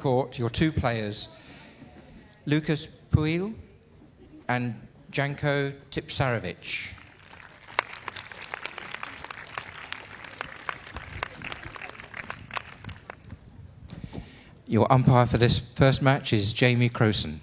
court your two players, Lucas Pouille and Janko Tipsarevic. Your umpire for this first match is Jamie Crowson.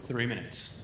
3 minutes.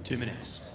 Two minutes.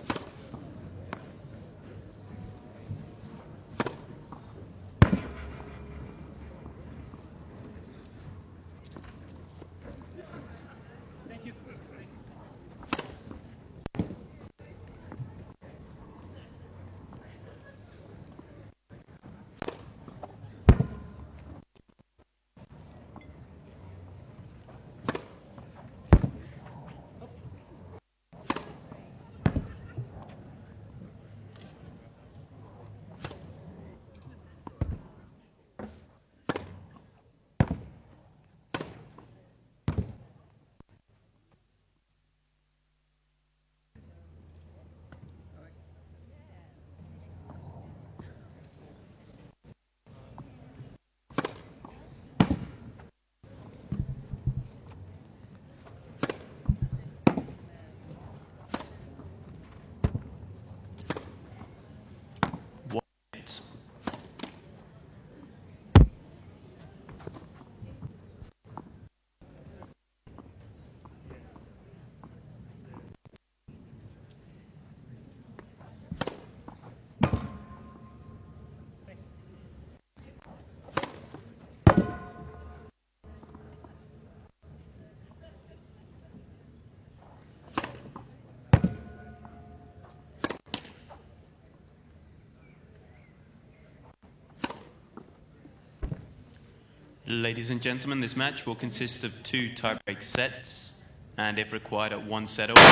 Ladies and gentlemen, this match will consist of 2 tie-break sets, and if required at 1 set over. Janko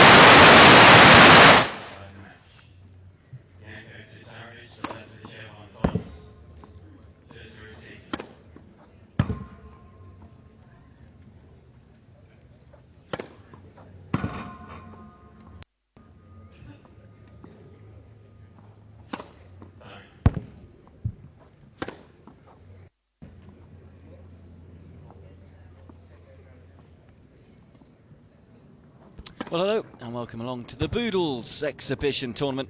Tipsarevic selects the chair on toss. Just receive. Well, hello and welcome along to the Boodles exhibition tournament.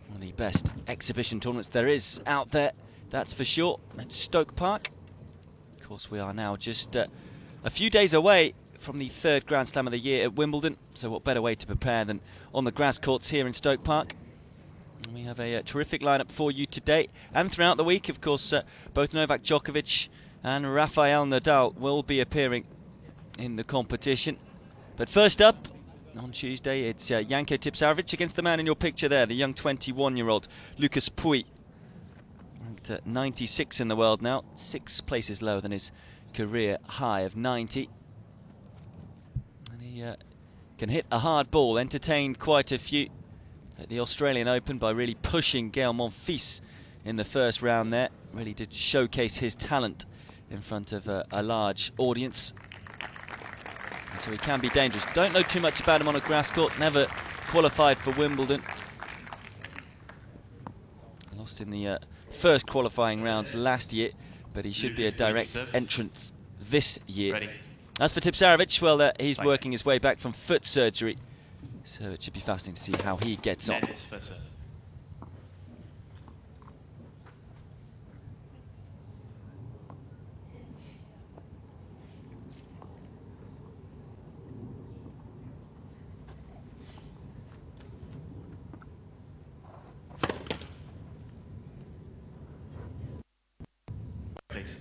One of the best exhibition tournaments there is out there, that's for sure, at Stoke Park. Of course, we are now just a few days away from the 3rd Grand Slam of the year at Wimbledon, so what better way to prepare than on the grass courts here in Stoke Park. And we have a terrific lineup for you today and throughout the week. Of course, both Novak Djokovic and Rafael Nadal will be appearing in the competition. But first up, on Tuesday, it's Janko Tipsarevic against the man in your picture there, the young 21-year-old Lucas Pouille. Ranked at 96 in the world now, 6 places lower than his career high of 90. And he can hit a hard ball, entertained quite a few at the Australian Open by really pushing Gael Monfils in the first round there. Really did showcase his talent in front of a large audience. So he can be dangerous. Don't know too much about him on a grass court, never qualified for Wimbledon. Lost in the first qualifying rounds last year, but he should be a direct entrant this year. Ready. As for Tipsarevic, well, he's working his way back from foot surgery, so it should be fascinating to see how he gets on. please.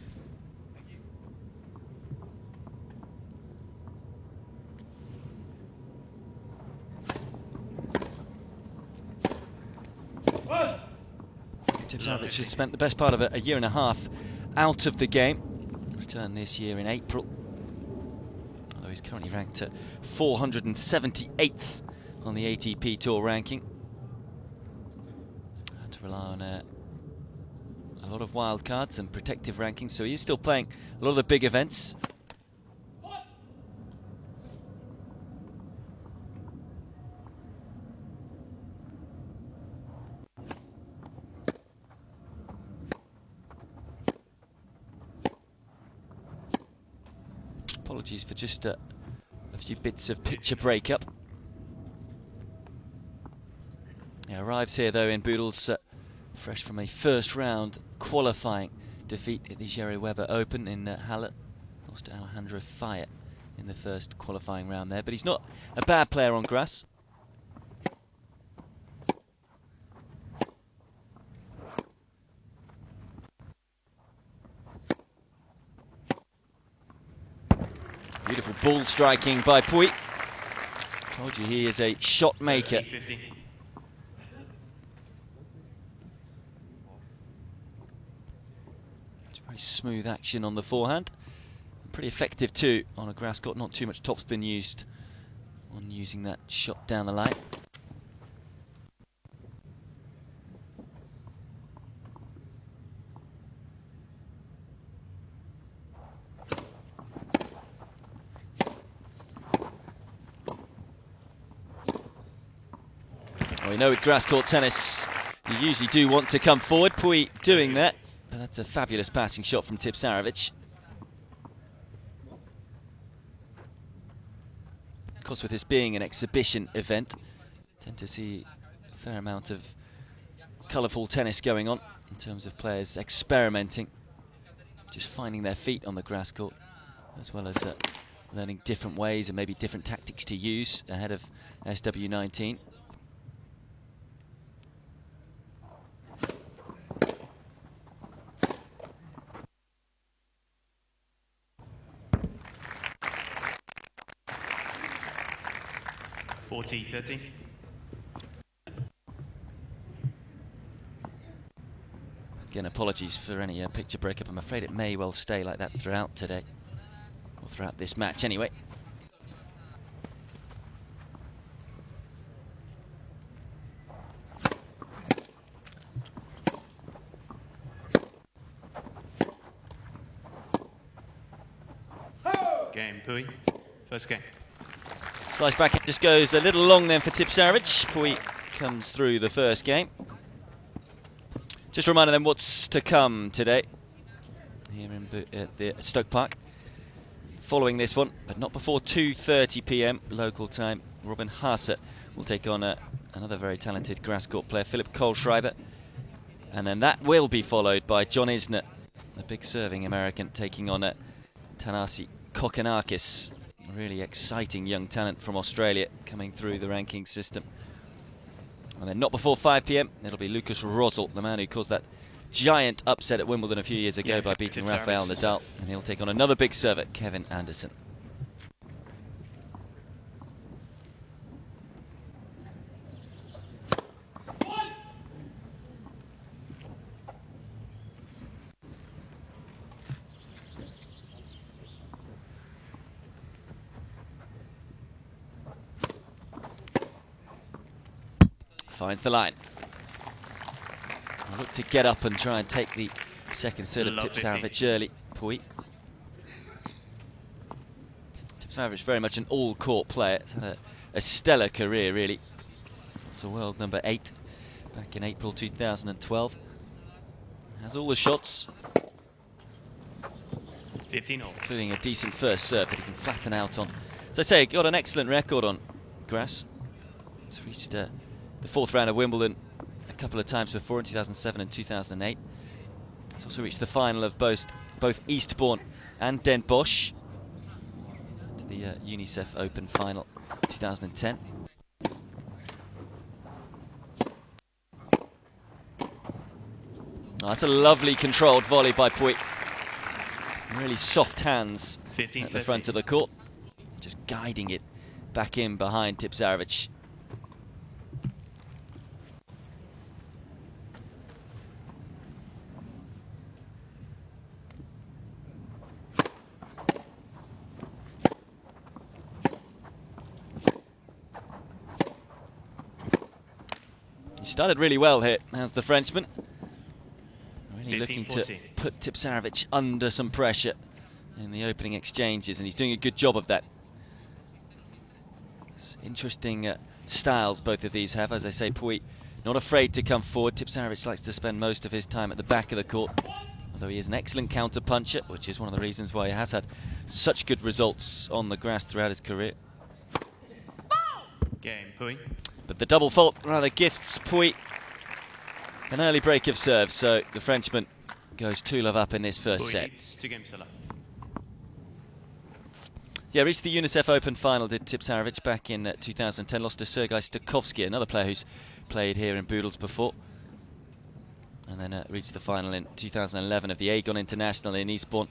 Tipsarevic has spent the best part of a year and a half out of the game. Returned this year in April. Although he's currently ranked at 478th on the ATP Tour ranking. Had to rely on a lot of wildcards and protective rankings, so he is still playing a lot of the big events. Apologies for just a few bits of picture breakup. He arrives here though in Boodles fresh from a first round qualifying defeat at the Jerry Weber Open in Halle. Lost to Alejandro Fayet in the first qualifying round there, but he's not a bad player on grass. Beautiful ball striking by Pouille. Told you he is a shot maker. 50. It's very smooth action on the forehand. Pretty effective too on a grass court. Not too much topspin used on using that shot down the line. Well, we know with grass court tennis, you usually do want to come forward. Pouille doing that, but that's a fabulous passing shot from Tipsarevic. Of course, with this being an exhibition event, tend to see a fair amount of colourful tennis going on in terms of players experimenting, just finding their feet on the grass court, as well as learning different ways and maybe different tactics to use ahead of SW19. .40-30. Again, apologies for any picture breakup. I'm afraid it may well stay like that throughout today, or throughout this match anyway. Game, Pouille. First game. Slice back, it just goes a little long then for Tipsarevic. Pouille comes through the first game. Just reminding them what's to come today here in the Stoke Park. Following this one, but not before 2:30 p.m. local time, Robin Haase will take on another very talented grass court player, Philip Kohlschreiber. And then that will be followed by John Isner, a big serving American, taking on Thanasi Kokkinakis. A really exciting young talent from Australia coming through the ranking system. And then not before 5 p.m, it'll be Lucas Rosel, the man who caused that giant upset at Wimbledon a few years ago by beating Rafael Nadal. And he'll take on another big server, Kevin Anderson. Finds the line. I'll look to get up and try and take the second set of Tipsarevic early. Pouille. Tipsarevic very much an all-court player. He's had a stellar career, really. To world number 8 back in April 2012. Has all the shots. 15-all. Including a decent first serve that he can flatten out on. As I say, got an excellent record on grass. He's reached the fourth round of Wimbledon a couple of times before, in 2007 and 2008. He's also reached the final of both Eastbourne and Den Bosch, to the UNICEF Open final 2010. Oh, that's a lovely controlled volley by Pouille. Really soft hands 15, at the front of the court, just guiding it back in behind Tipsarevic. He started really well here as the Frenchman. Really 15, looking 14. to put Tipsarevic under some pressure in the opening exchanges, and he's doing a good job of that. It's interesting styles both of these have. As I say, Pouille not afraid to come forward. Tipsarevic likes to spend most of his time at the back of the court, although he is an excellent counter puncher, which is one of the reasons why he has had such good results on the grass throughout his career. Game, Pouille. But the double fault rather gifts Pouille an early break of serve, so the Frenchman goes 2-love up in this first Pouille set. leads 2 games to love. Yeah, reached the UNICEF Open final, did Tipsarevic back in 2010. Lost to Sergei Stakovsky, another player who's played here in Boodles before. And then reached the final in 2011 of the Aegon International in Eastbourne,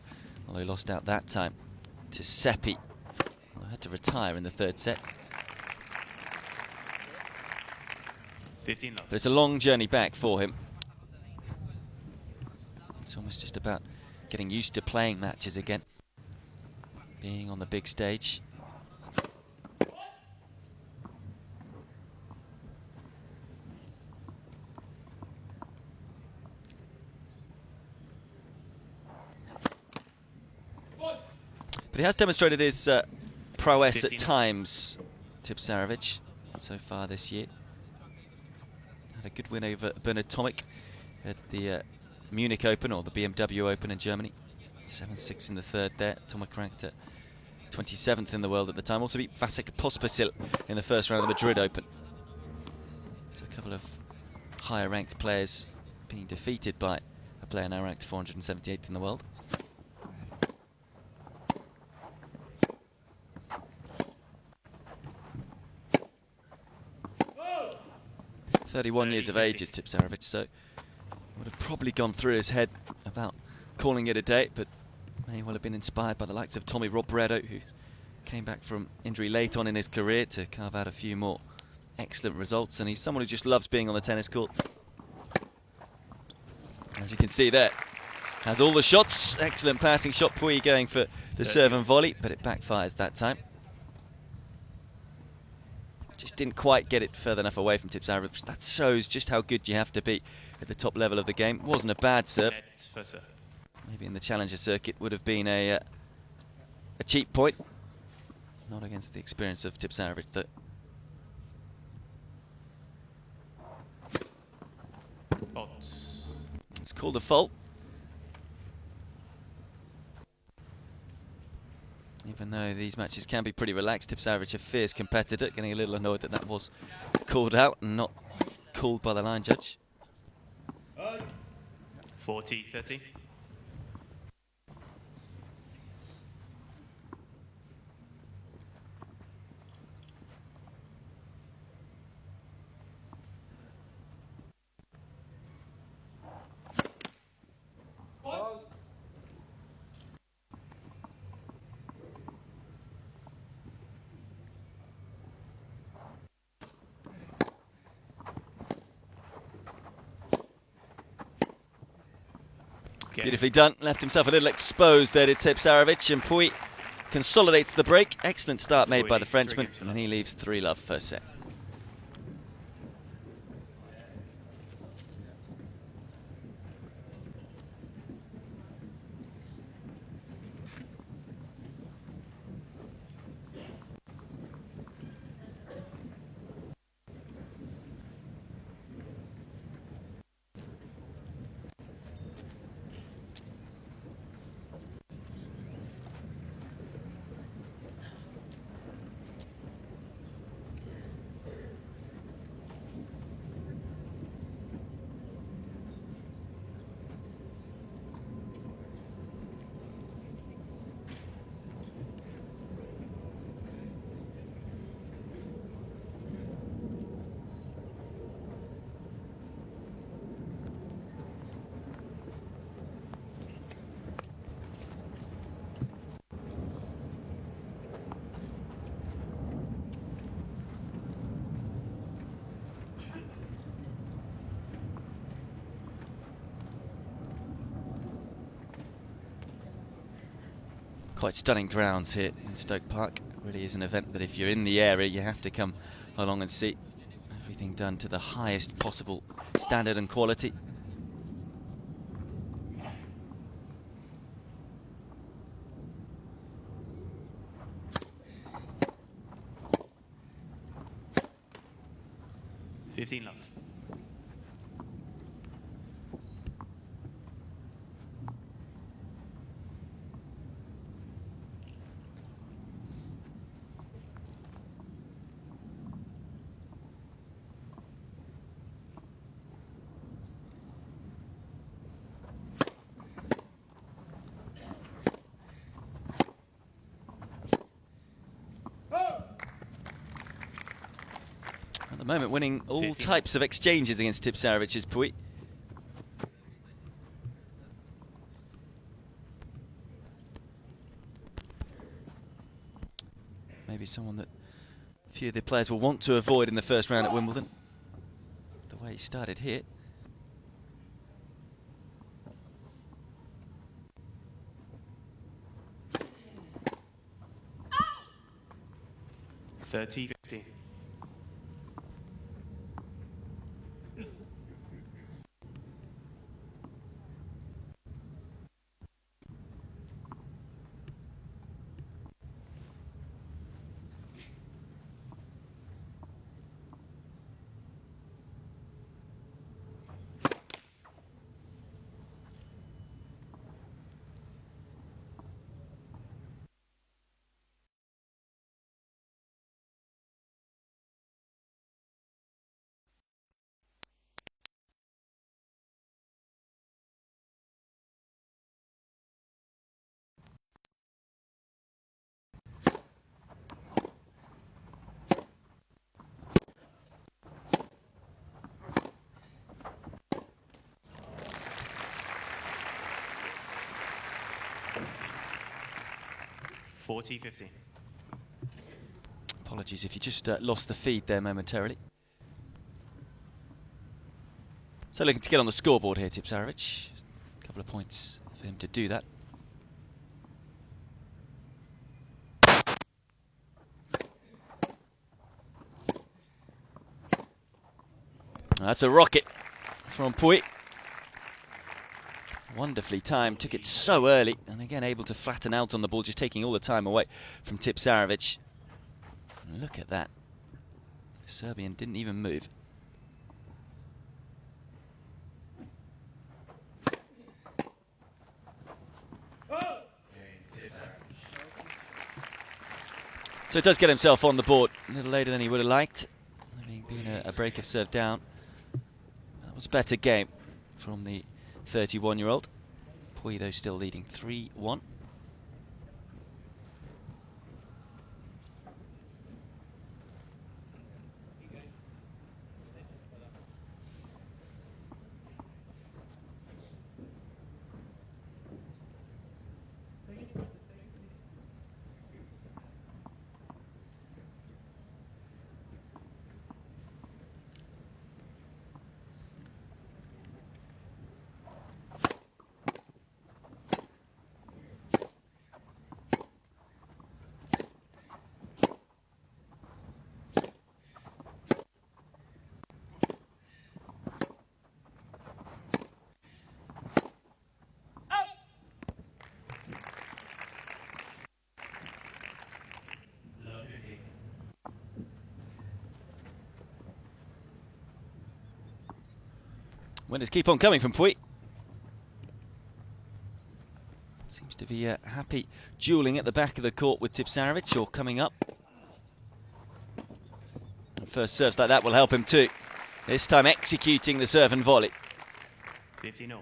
although he lost out that time to Seppi, who had to retire in the third set. 15 love. But it's a long journey back for him. It's almost just about getting used to playing matches again, being on the big stage. But he has demonstrated his prowess 15. at times, Tipsarevic, so far this year. Had a good win over Bernard Tomic at the Munich Open, or the BMW Open in Germany. 7-6 in the third there. Tomic ranked at 27th in the world at the time. Also beat Vasek Pospisil in the first round of the Madrid Open. So a couple of higher ranked players being defeated by a player now ranked 478th in the world. 31 years of age is Tipsarevic, so would have probably gone through his head about calling it a day, but may well have been inspired by the likes of Tommy Robredo, who came back from injury late on in his career to carve out a few more excellent results, and he's someone who just loves being on the tennis court. As you can see there, has all the shots, excellent passing shot, Pouille going for the serve and volley, but it backfires that time. Just didn't quite get it further enough away from Tipsarevic. That shows just how good you have to be at the top level of the game. Wasn't a bad serve. Maybe in the challenger circuit would have been a cheap point. Not against the experience of Tipsarevic, though. It's called a fault. Even though these matches can be pretty relaxed, Tipsarevic, a fierce competitor, getting a little annoyed that that was called out and not called by the line judge. 40-30. Beautifully done. Left himself a little exposed there to Tipsarevic, and Pouille consolidates the break. Excellent start made by the Frenchman, and he leaves 3-love first set. Quite stunning grounds here in Stoke Park. It really is an event that if you're in the area you have to come along and see. Everything done to the highest possible standard and quality. Fifteen love. At the moment winning all 15. types of exchanges against Tipsarevic is Pouille. Maybe someone that few of the players will want to avoid in the first round at Wimbledon. The way he started here. $30, 50. $40, 50. Apologies if you just lost the feed there momentarily. So looking to get on the scoreboard here, Tipsarevic. A couple of points for him to do that. That's a rocket from Pouille. Wonderfully timed, took it so early, and again able to flatten out on the ball, just taking all the time away from Tipsarevic. And look at that. The Serbian didn't even move. So it does get himself on the board a little later than he would have liked, having been a break of serve down. That was a better game from the 31-year-old. Pouille, though, still leading 3-1. Winners keep on coming from Pouille. Seems to be happy duelling at the back of the court with Tipsarevic, or coming up. And first serves like that will help him too. This time executing the serve and volley. 50-0.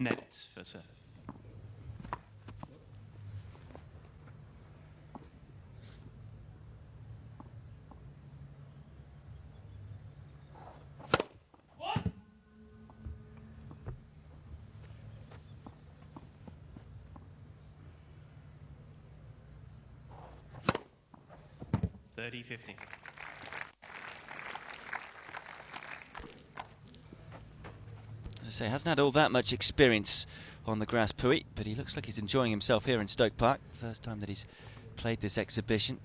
Net for serve. 30-50. As I say, hasn't had all that much experience on the grass, Pouille, but he looks like he's enjoying himself here in Stoke Park. First time that he's played this exhibition.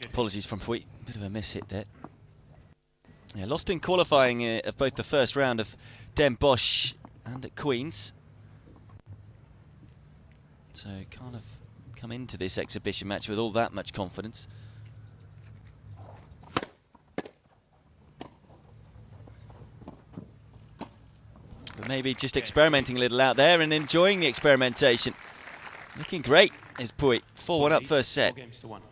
Apologies from Pouille, bit of a miss hit there. Yeah, lost in qualifying of both the first round of Den Bosch and at Queen's. So kind of come into this exhibition match with all that much confidence. But maybe just experimenting a little out there and enjoying the experimentation. Looking great is Pouille. 4-1 up first set. 4 games to 1.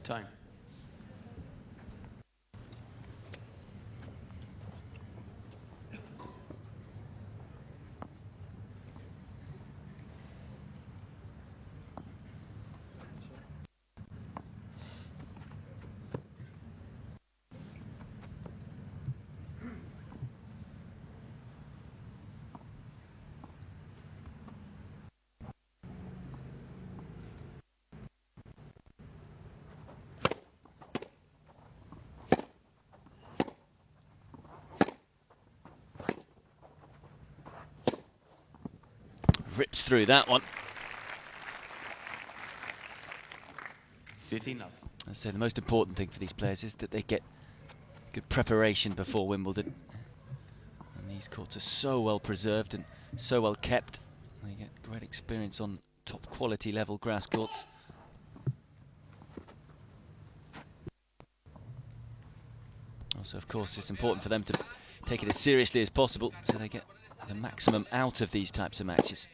Time. Rips through that one. 15-0. I say the most important thing for these players is that they get good preparation before Wimbledon. And these courts are so well preserved and so well kept. They get great experience on top quality level grass courts. Also, of course, it's important for them to take it as seriously as possible so they get the maximum out of these types of matches.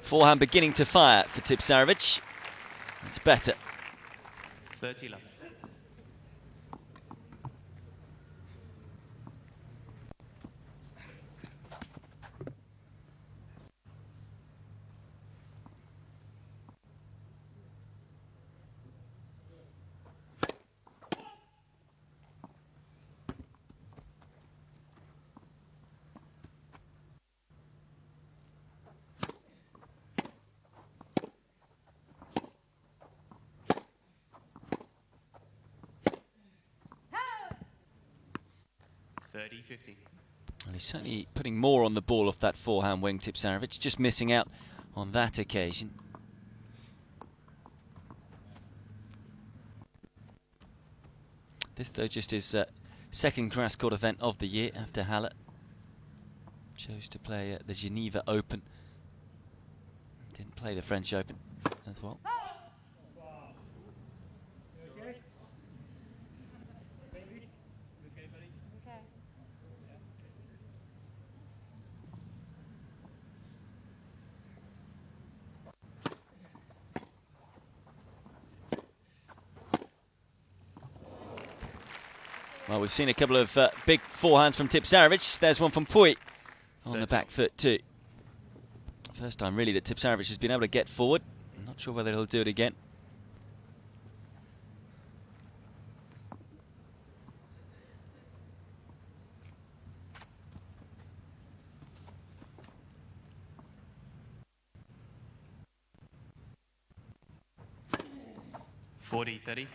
Forehand beginning to fire for Tipsarevic. It's better. 30 love. Well, he's certainly putting more on the ball off that forehand wing, Tipsarevic, just missing out on that occasion. This, though, just his second grass court event of the year after Halle. Chose to play at the Geneva Open. Didn't play the French Open as well. Well, we've seen a couple of big forehands from Tipsarevic. There's one from Pouille on the back foot too. First time really that Tipsarevic has been able to get forward. I'm not sure whether he'll do it again. 40-30.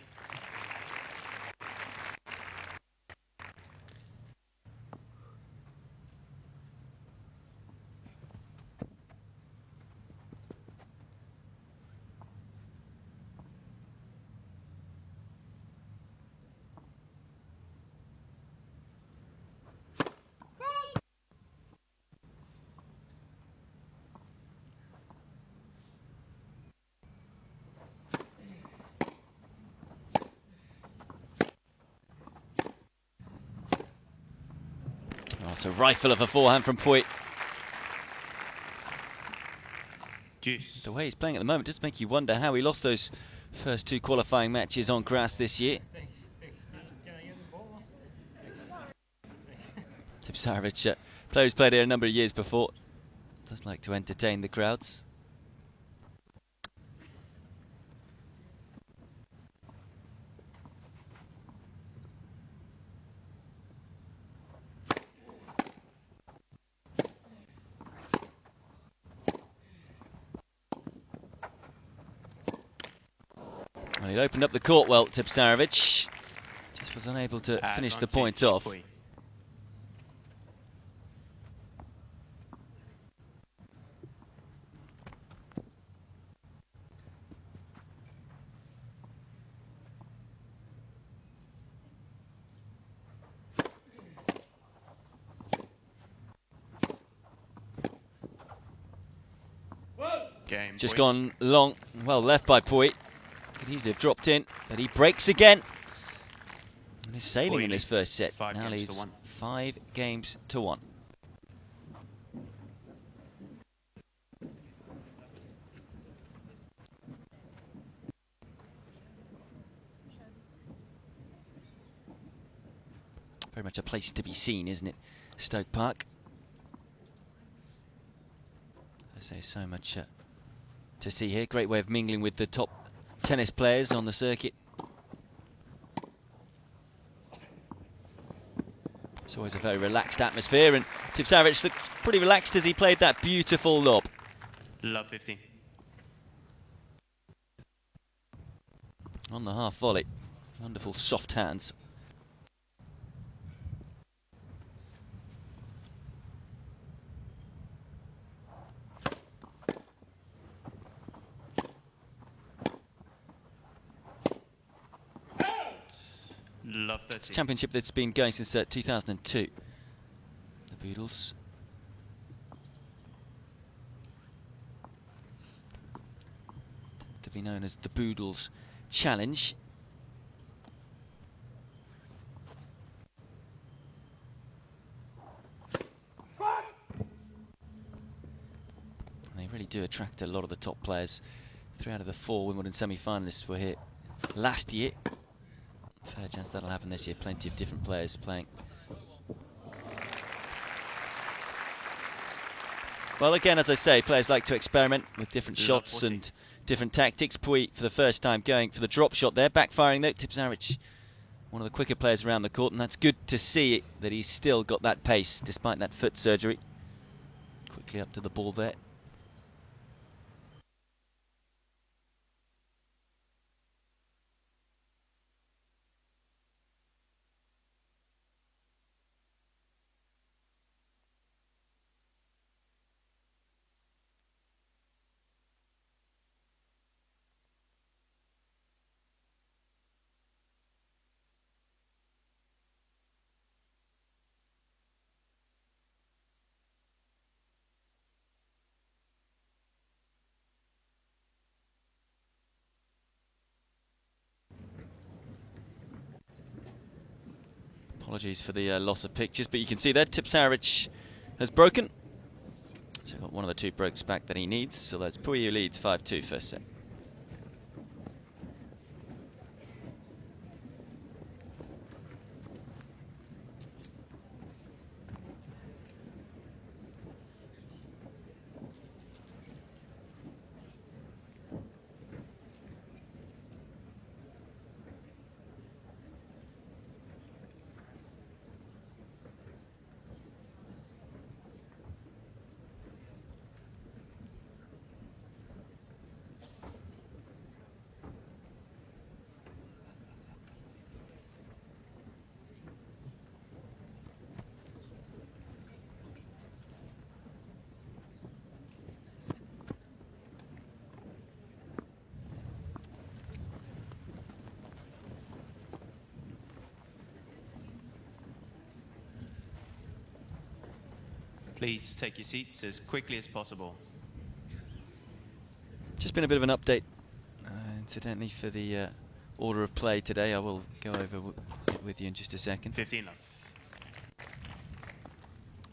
Oh, it's a rifle of a forehand from Pouille. Juice. The way he's playing at the moment does make you wonder how he lost those first 2 qualifying matches on grass this year. Tipsarevic, player who's played here a number of years before, does like to entertain the crowds. Well, he opened up the court well, Tipsarevic. Just was unable to finish the point off. Pouille. Game Just point. gone long, well left by Pouille. Could easily have dropped in, but he breaks again. And he's sailing Pouille in this leads first set. 5 Now games to leads 1. 5 games to 1. Very much a place to be seen, isn't it? Stoke Park. I say so much to see here. Great way of mingling with the top tennis players on the circuit. It's always a very relaxed atmosphere, and Tipsarevic looked pretty relaxed as he played that beautiful lob. Love 15. On the half volley. Wonderful soft hands. Love 13. Championship that's been going since 2002. The Boodles. To be known as the Boodles Challenge. They really do attract a lot of the top players. 3 out of the 4 Wimbledon semi-finalists were here last year. Fair chance that'll happen this year. Plenty of different players playing. Well, again, as I say, players like to experiment with different shots and different tactics. Pouille, for the first time, going for the drop shot there. Backfiring, though. Tipsarevic, one of the quicker players around the court, and that's good to see that he's still got that pace, despite that foot surgery. Quickly up to the ball there. Apologies for the loss of pictures, but you can see there Tipsarevic has broken. So got one of the 2 breaks back that he needs. So that's Pouille who leads 5-2 first set. Please take your seats as quickly as possible. Just been a bit of an update, incidentally, for the order of play today. I will go over it with you in just a second. 15 love. I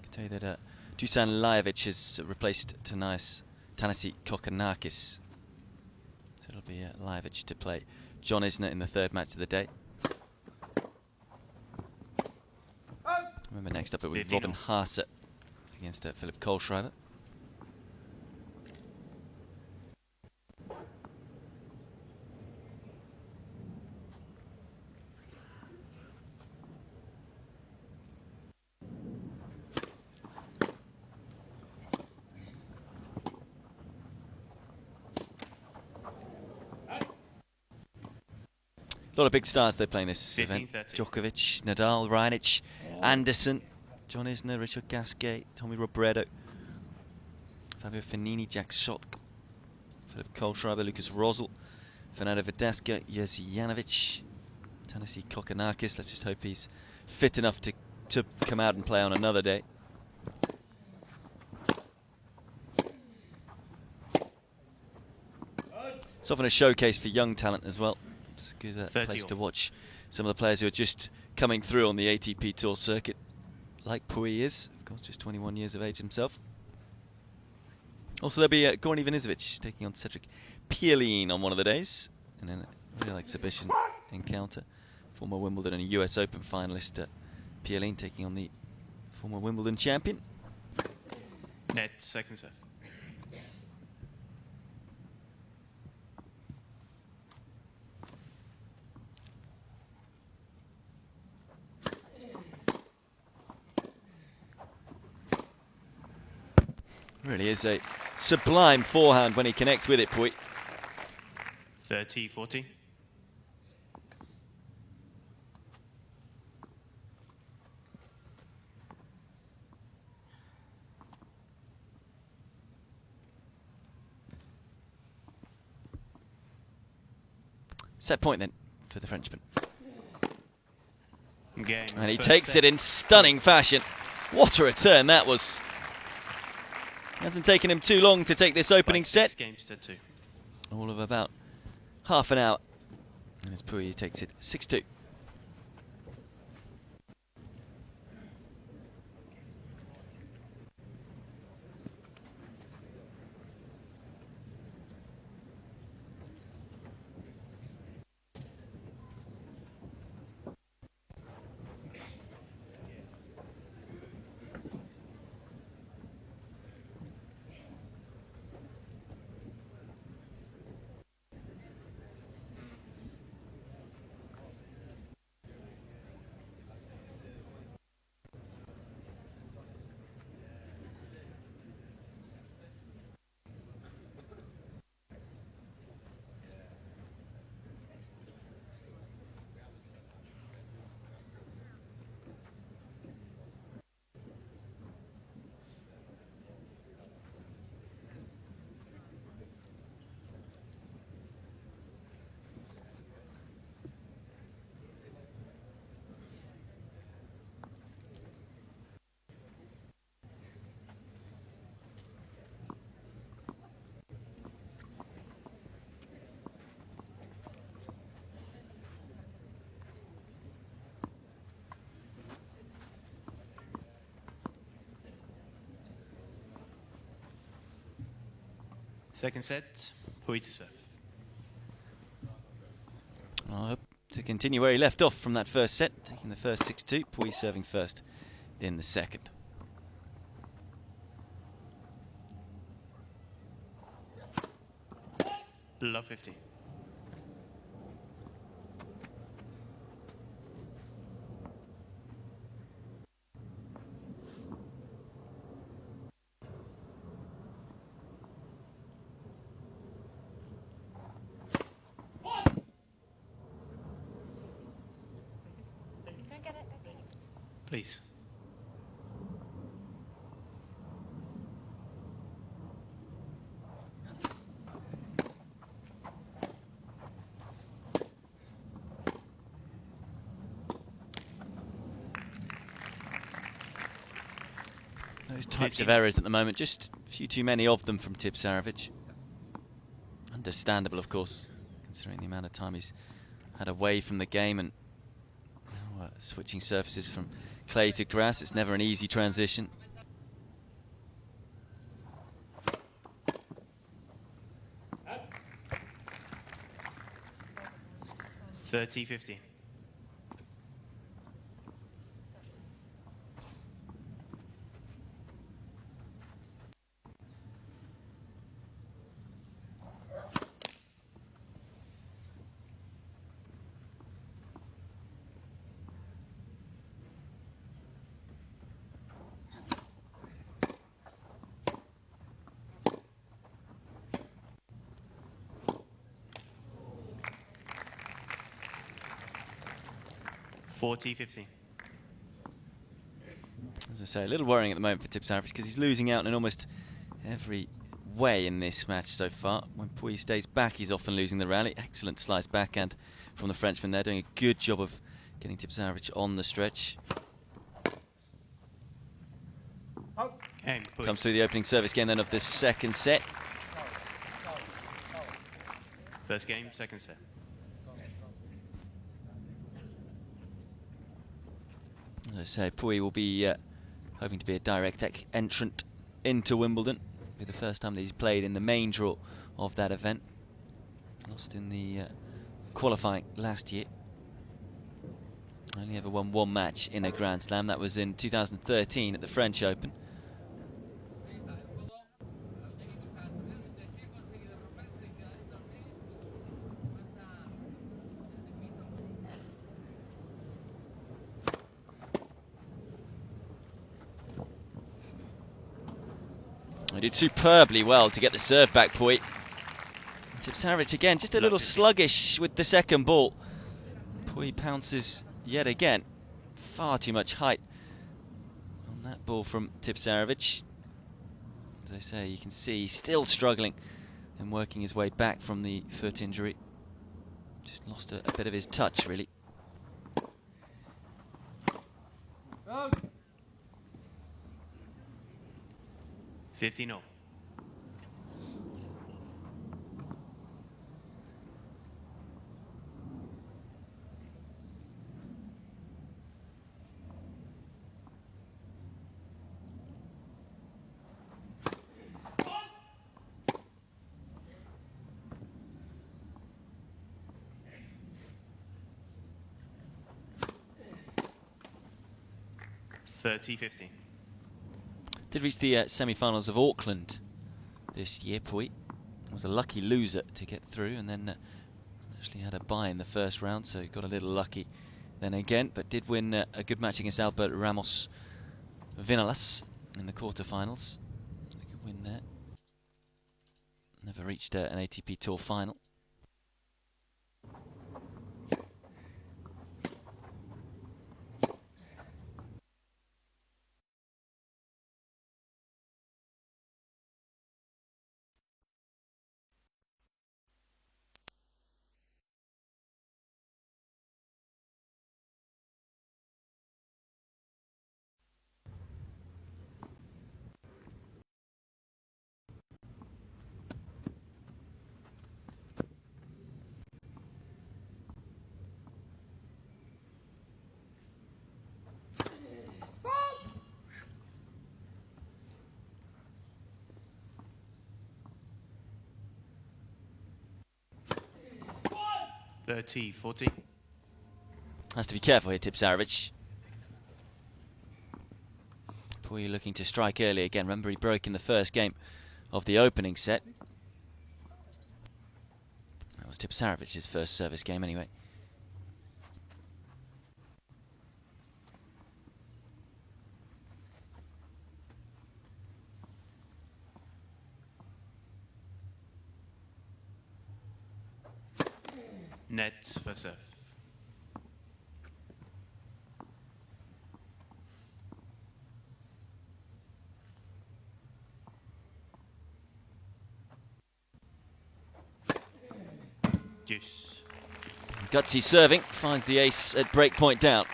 can tell you that Dusan Lajovic has replaced Tanasi Kokkinakis. So it'll be Lajovic to play John Isner in the third match of the day. Remember, next up it will be Robin Haase against Philip Kohlschreiber. A lot of big stars they're playing this event. Djokovic, Nadal, Raonic, Anderson, John Isner, Richard Gasquet, Tommy Robredo, Fabio Fognini, Jack Sock, Philip Kohlschreiber, Lucas Rosel, Fernando Verdasco, Jerzy Janowicz, Tanasi Kokkinakis. Let's just hope he's fit enough to come out and play on another day. It's often a showcase for young talent as well. It's a good place to watch some of the players who are just coming through on the ATP Tour circuit, like Pouille is, of course, just 21 years of age himself. Also, there'll be Gorny Vinizovic taking on Cedric Pierlin on one of the days, and then a real exhibition encounter. Former Wimbledon and US Open finalist Pierlin taking on the former Wimbledon champion. Net, second set. Really is a sublime forehand when he connects with it, Pouille. 30-40. Set point then for the Frenchman. Game and he takes it in stunning fashion. What a return that was. Hasn't taken him too long to take this opening set. 6 games to 2. All of about half an hour. And as Pouille takes it 6-2. Second set, Pouille to serve. I hope to continue where he left off from that first set, taking the first 6-2. Pouille serving first in the second. Love 50. Please. Those types of errors at the moment, just a few too many of them from Tipsarevic. Understandable, of course, considering the amount of time he's had away from the game, and now switching surfaces from clay to grass. It's never an easy transition. (30-15). (40-15). As I say, a little worrying at the moment for Tipsarevic because he's losing out in almost every way in this match so far. When Pouille stays back, he's often losing the rally. Excellent slice backhand from the Frenchman there, doing a good job of getting Tipsarevic on the stretch. Comes through the opening service game then of this second set. First game, second set. As I say, Pouille will be hoping to be a direct entrant into Wimbledon. It'll be the first time that he's played in the main draw of that event. Lost in the qualifying last year. Only ever won one match in a Grand Slam. That was in 2013 at the French Open. He did superbly well to get the serve back, Pouille. Tipsarevic again, just a little sluggish with the second ball. Pouille pounces yet again. Far too much height on that ball from Tipsarevic. As I say, you can see he's still struggling and working his way back from the foot injury. Just lost a bit of his touch, really. Oh. 15-0. (30-15). Did reach the semi-finals of Auckland this year. Pouille was a lucky loser to get through, and then actually had a bye in the first round, so got a little lucky then again, but did win a good match against Albert Ramos Vinalas in the quarterfinals. So a good win there. Never reached an ATP Tour final. (30-14). Has to be careful here, Tipsarevic. Pouille looking to strike early again. Remember, he broke in the first game of the opening set. That was Tipsarevic's first service game anyway. Net for serve. Deuce. Gutsy serving, finds the ace at break point down.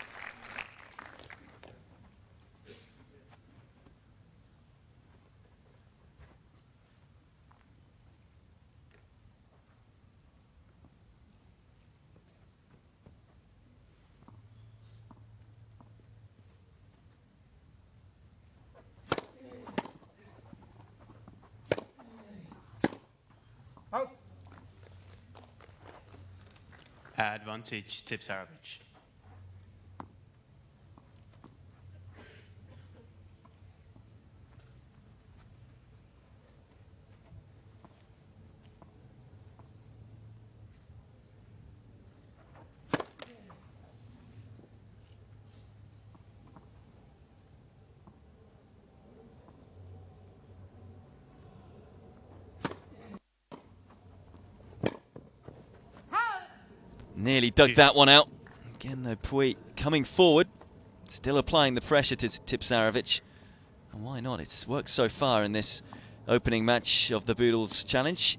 Advantage Tipsarevic. Nearly dug that one out. Again though, Pouille coming forward, still applying the pressure to Tipsarevic. And why not? It's worked so far in this opening match of the Boodles Challenge.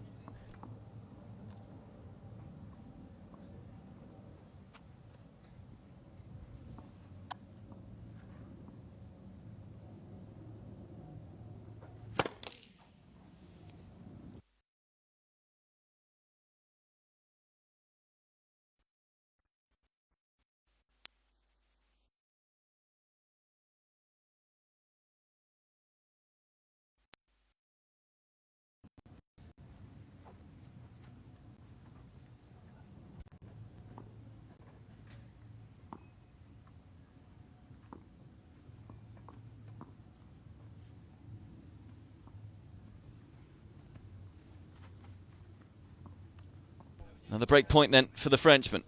Another break point then for the Frenchman.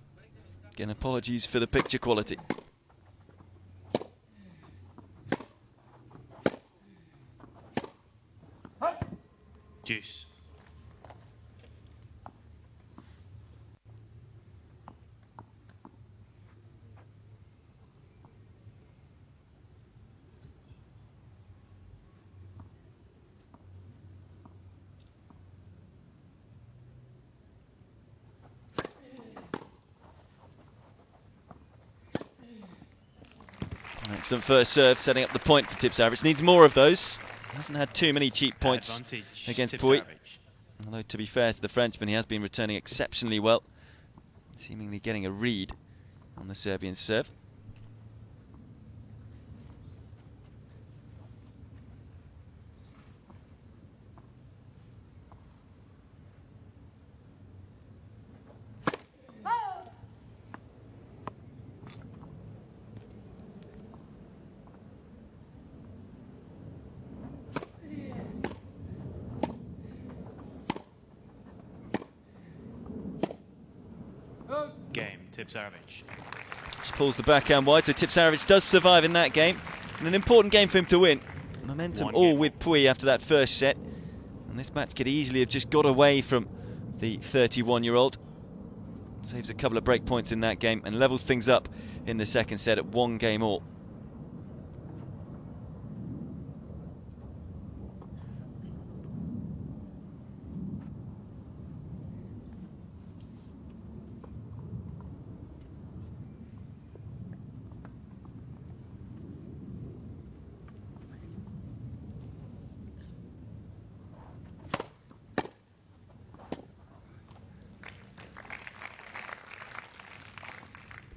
Again, apologies for the picture quality. Deuce. Excellent first serve, setting up the point for Tipsarevic. Needs more of those. Hasn't had too many cheap points Advantage against Pouille. Tipsarevic. Although, to be fair to the Frenchman, he has been returning exceptionally well, seemingly getting a read on the Serbian serve. Game, Tipsarevic. Just pulls the backhand wide, so Tipsarevic does survive in that game. And an important game for him to win. Momentum all with Pouille after that first set. And this match could easily have just got away from the 31-year-old. Saves a couple of break points in that game and levels things up in the second set at 1 game all.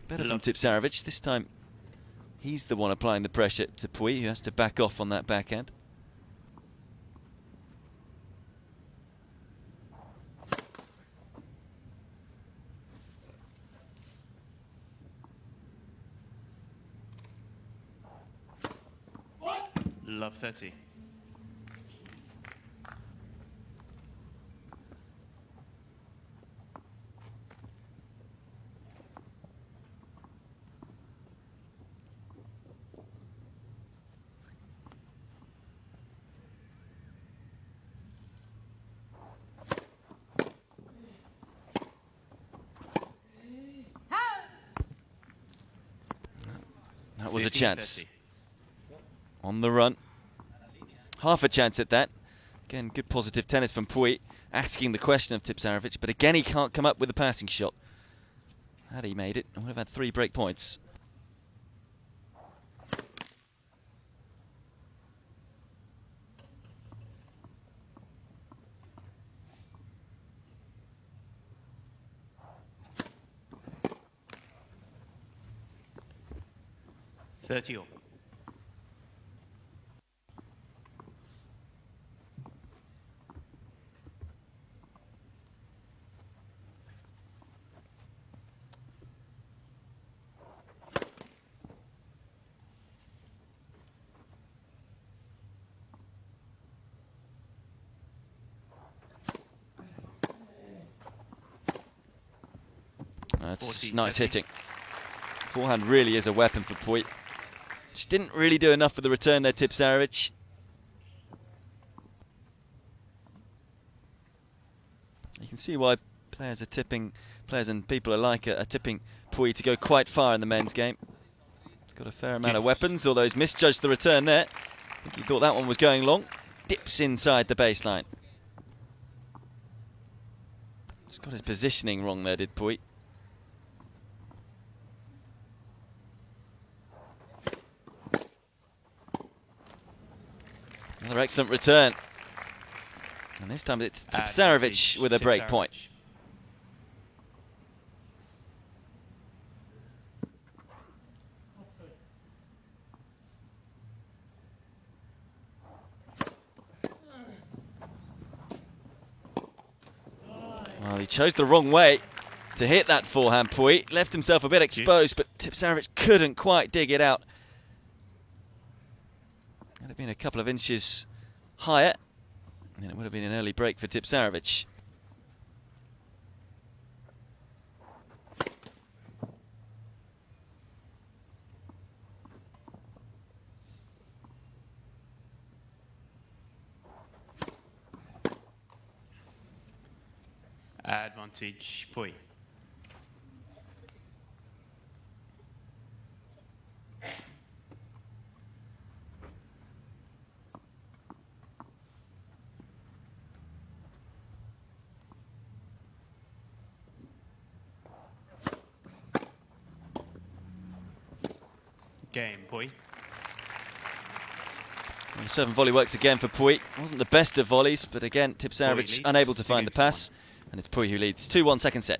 Better from Tipsarevic. This time he's the one applying the pressure to Pouille, who has to back off on that backhand. Love 30. That was a chance. On the run. Half a chance at that. Again, good positive tennis from Pouille, asking the question of Tipsarevic, but again he can't come up with a passing shot. Had he made it, I would have had 3 break points. Thirty all. That's 14, nice 13. hitting. Forehand really is a weapon for Pouille. Just didn't really do enough for the return there, Tipsarevic. You can see why players and people alike are tipping Pouille to go quite far in the men's game. He's got a fair amount of weapons, although he's misjudged the return there. I think he thought that one was going long. Dips inside the baseline. He's got his positioning wrong there, did Pouille. Another excellent return. And this time it's Tipsarevic with a break point. Well, he chose the wrong way to hit that forehand, Pouille. Left himself a bit exposed, but Tipsarevic couldn't quite dig it out. Had it been a couple of inches higher, and it would have been an early break for Tipsarevic. Advantage, Pouille. Game, Pouille. Well, the serve and volley works again for Pouille. Wasn't the best of volleys, but again, Tipsarevic unable to find the pass. And it's Pouille who leads 2-1 second set.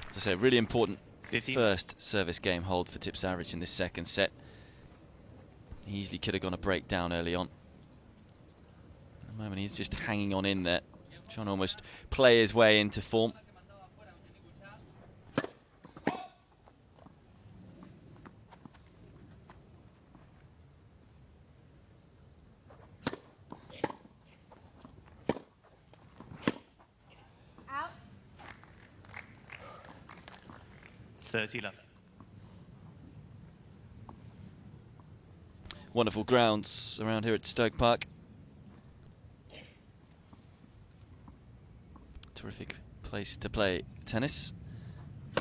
As I say, really important 15. first service game hold for Tipsarevic in this second set. He easily could have gone a break down early on. At the moment he's just hanging on in there, trying to almost play his way into form. Out. 30 left. Wonderful grounds around here at Stoke Park. Terrific place to play tennis.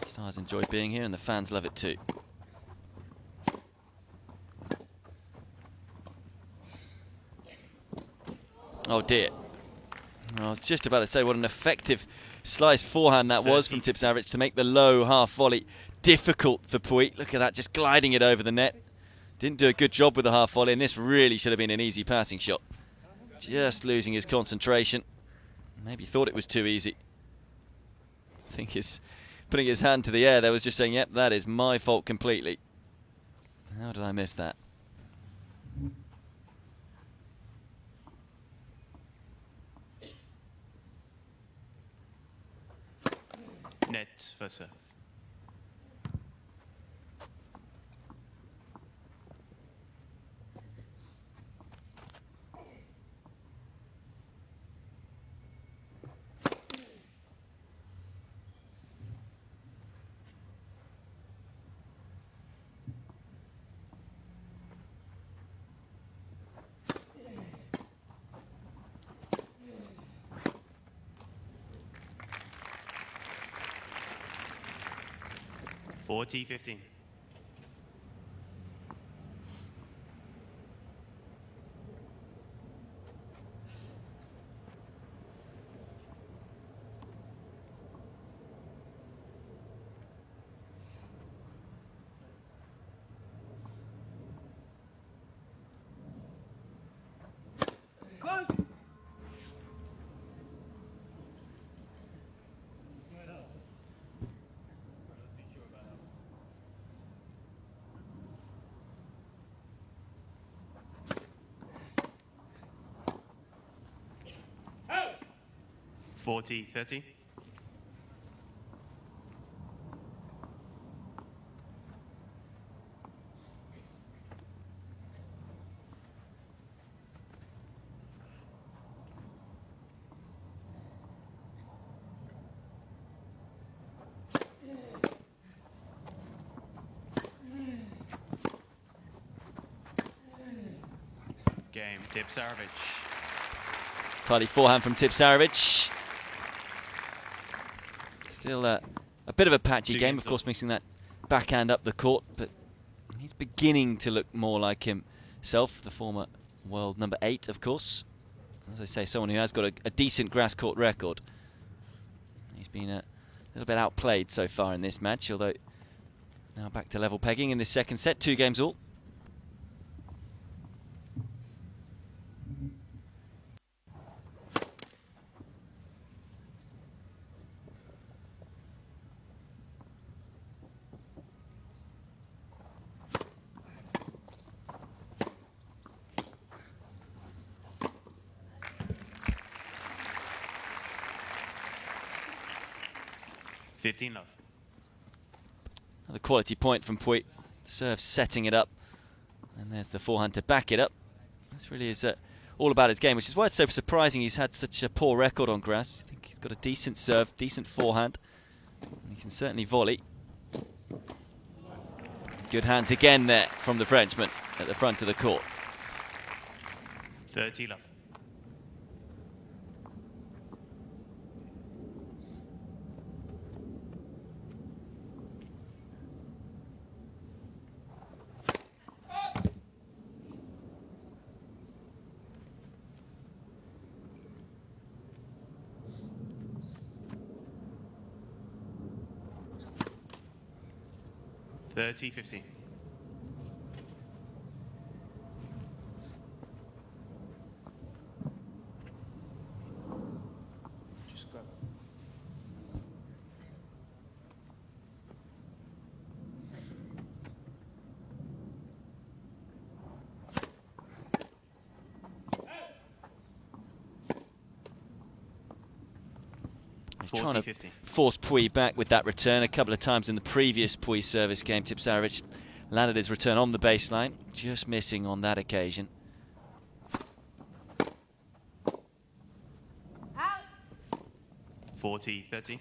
Stars enjoy being here and the fans love it too. Oh dear. I was just about to say what an effective Slice forehand that was from Tipsarevic to make the low half volley difficult for Pouille. Look at that, just gliding it over the net. Didn't do a good job with the half volley, and this really should have been an easy passing shot. Just losing his concentration. Maybe thought it was too easy. I think he's putting his hand to the air there, was just saying, yep, that is my fault completely. How did I miss that? Net for serve. T15. T30. Game, Tipsarevic. Tidy forehand from Tipsarevic. Still a bit of a patchy game, of course, mixing that backhand up the court, but he's beginning to look more like himself, the former world number 8, of course. As I say, someone who has got a decent grass court record. He's been a little bit outplayed so far in this match, although now back to level pegging in this second set, 2 games all. Love. Another quality point from Pouille. Serve setting it up. And there's the forehand to back it up. This really is all about his game, which is why it's so surprising he's had such a poor record on grass. I think he's got a decent serve, decent forehand. And he can certainly volley. Good hands again there from the Frenchman at the front of the court. 30 love. T15. Just grab it. Trying to force Pouille back with that return a couple of times in the previous Pouille service game. Tipsarevic landed his return on the baseline, just missing on that occasion. Out. 40-30.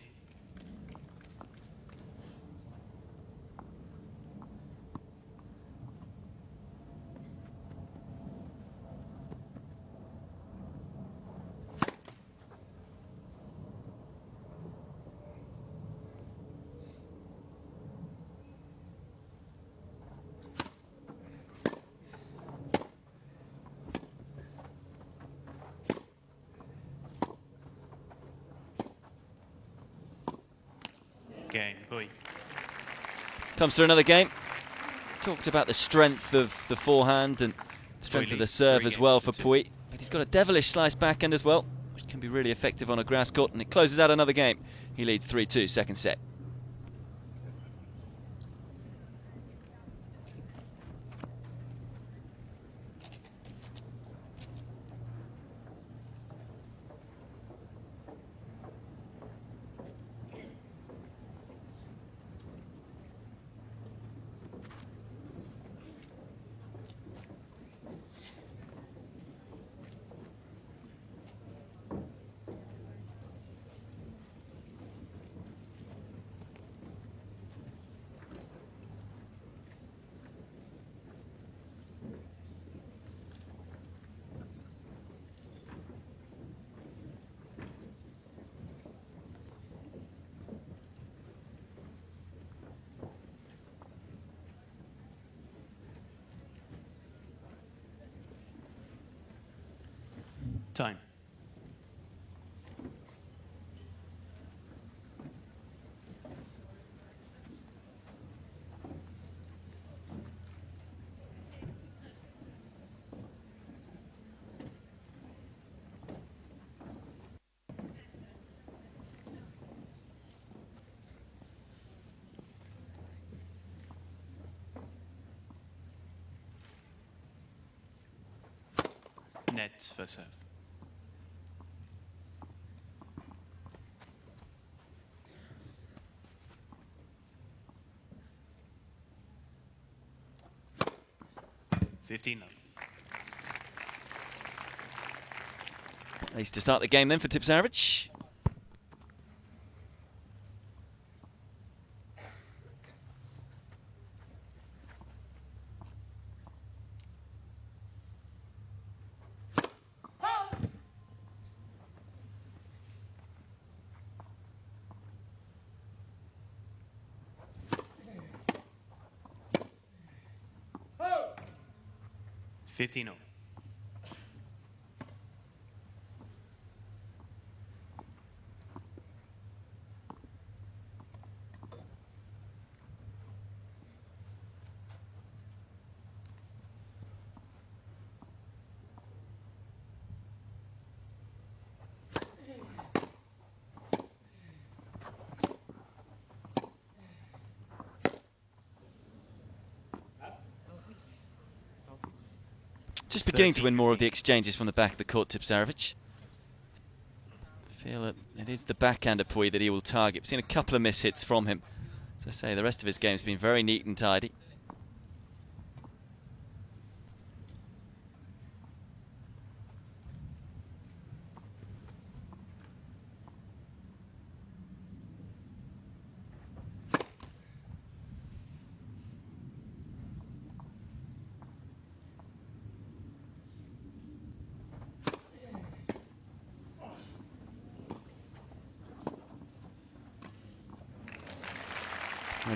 Game, Pouille. Comes through another game. Talked about the strength of the forehand and strength of the leads serve 3 as well games for to 2. Pouille. But he's got a devilish slice backhand as well, which can be really effective on a grass court, and it closes out another game. He leads 3-2, second set. Time. Net for serve. $15. Ace to start the game then for Tipsarevic. $15. Just beginning to win more of the exchanges from the back of the court, Tipsarevic. I feel that it is the backhander Pouille that he will target. We've seen a couple of mishits from him. As I say, the rest of his game's been very neat and tidy.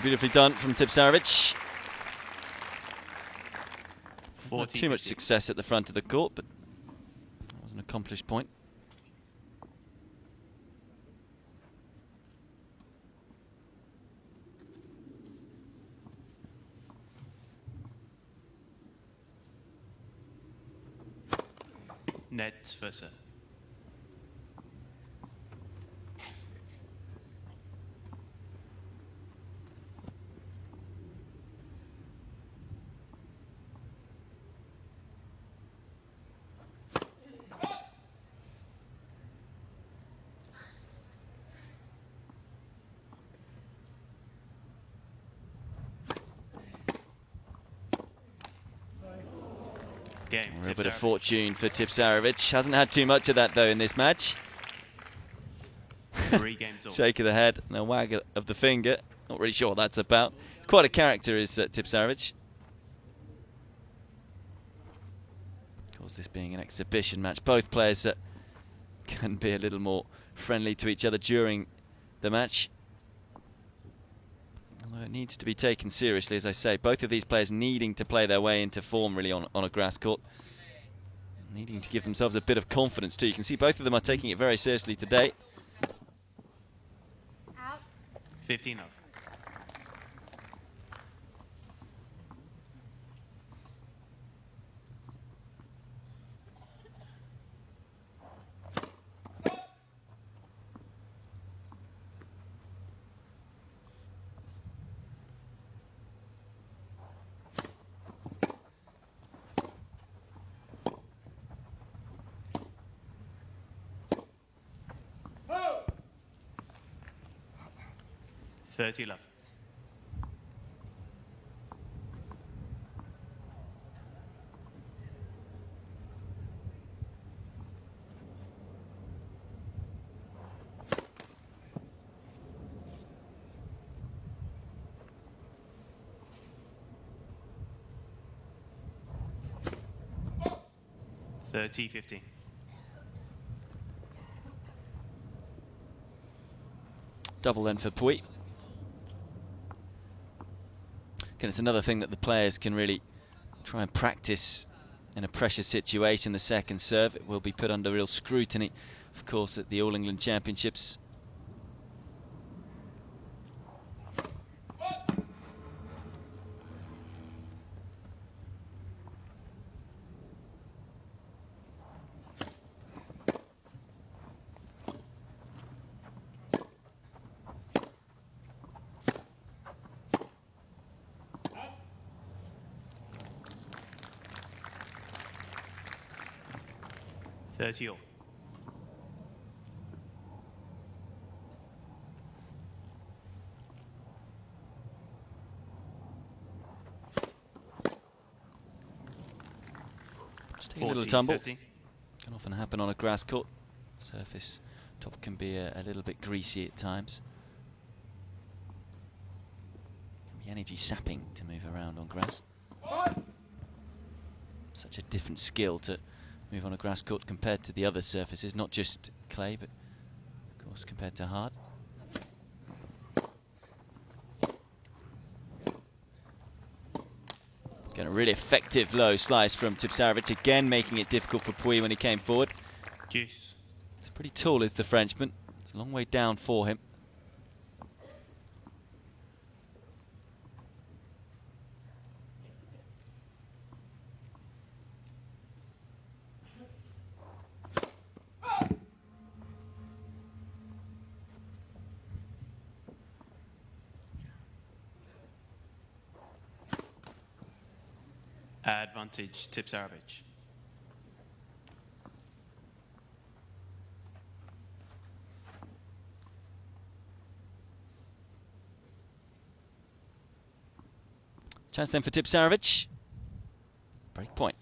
Beautifully done from Tipsarevic. Not too much success at the front of the court, but that was an accomplished point. Net for serve. Game. A bit of fortune for Tipsarevic. Hasn't had too much of that though in this match. 3 games all. Shake of the head and a wag of the finger. Not really sure what that's about. Quite a character is Tipsarevic. Of course, this being an exhibition match, both players can be a little more friendly to each other during the match. Although it needs to be taken seriously, as I say, both of these players needing to play their way into form really on a grass court. Needing to give themselves a bit of confidence too. You can see both of them are taking it very seriously today. 15 love. Oh! 30 love. $30-15. Double then for Pouille. Again, it's another thing that the players can really try and practice in a pressure situation. The second serve, it will be put under real scrutiny, of course, at the All England Championships. $30 all. Just taking a little tumble. 40-30. Can often happen on a grass court. Surface top can be a little bit greasy at times. Can be energy sapping to move around on grass. Such a different skill to move on a grass court compared to the other surfaces, not just clay, but of course compared to hard. Again, a really effective low slice from Tipsarevic, again making it difficult for Pouille when he came forward. Juice. It's pretty tall, is the Frenchman. It's a long way down for him. Advantage Tipsarevic. Chance then for Tipsarevic. Break point.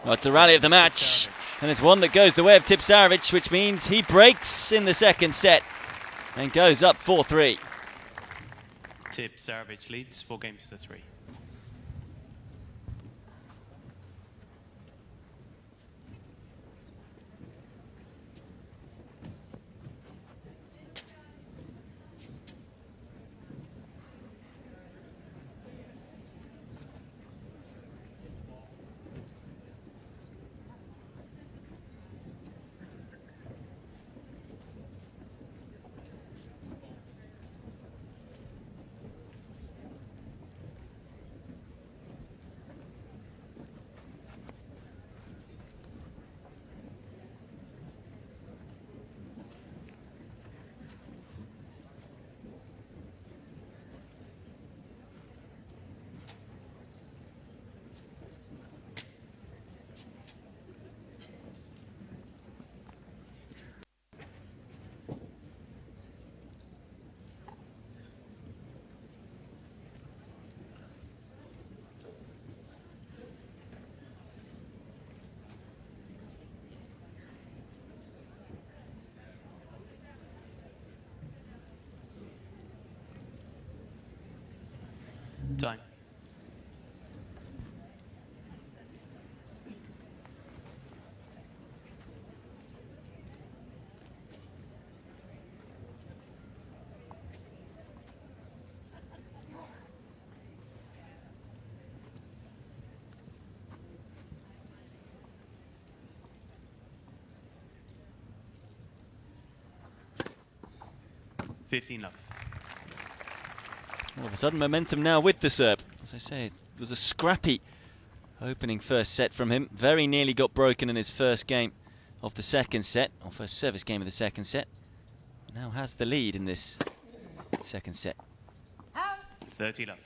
Well, it's the rally of the match, and it's one that goes the way of Tipsarevic, which means he breaks in the second set and goes up 4-3. Tipsarevic leads 4-3. Time. 15 love. All of a sudden, momentum now with the serve. As I say, it was a scrappy opening first set from him. Very nearly got broken in his first game of the second set, or first service game of the second set. Now has the lead in this second set. 30 love.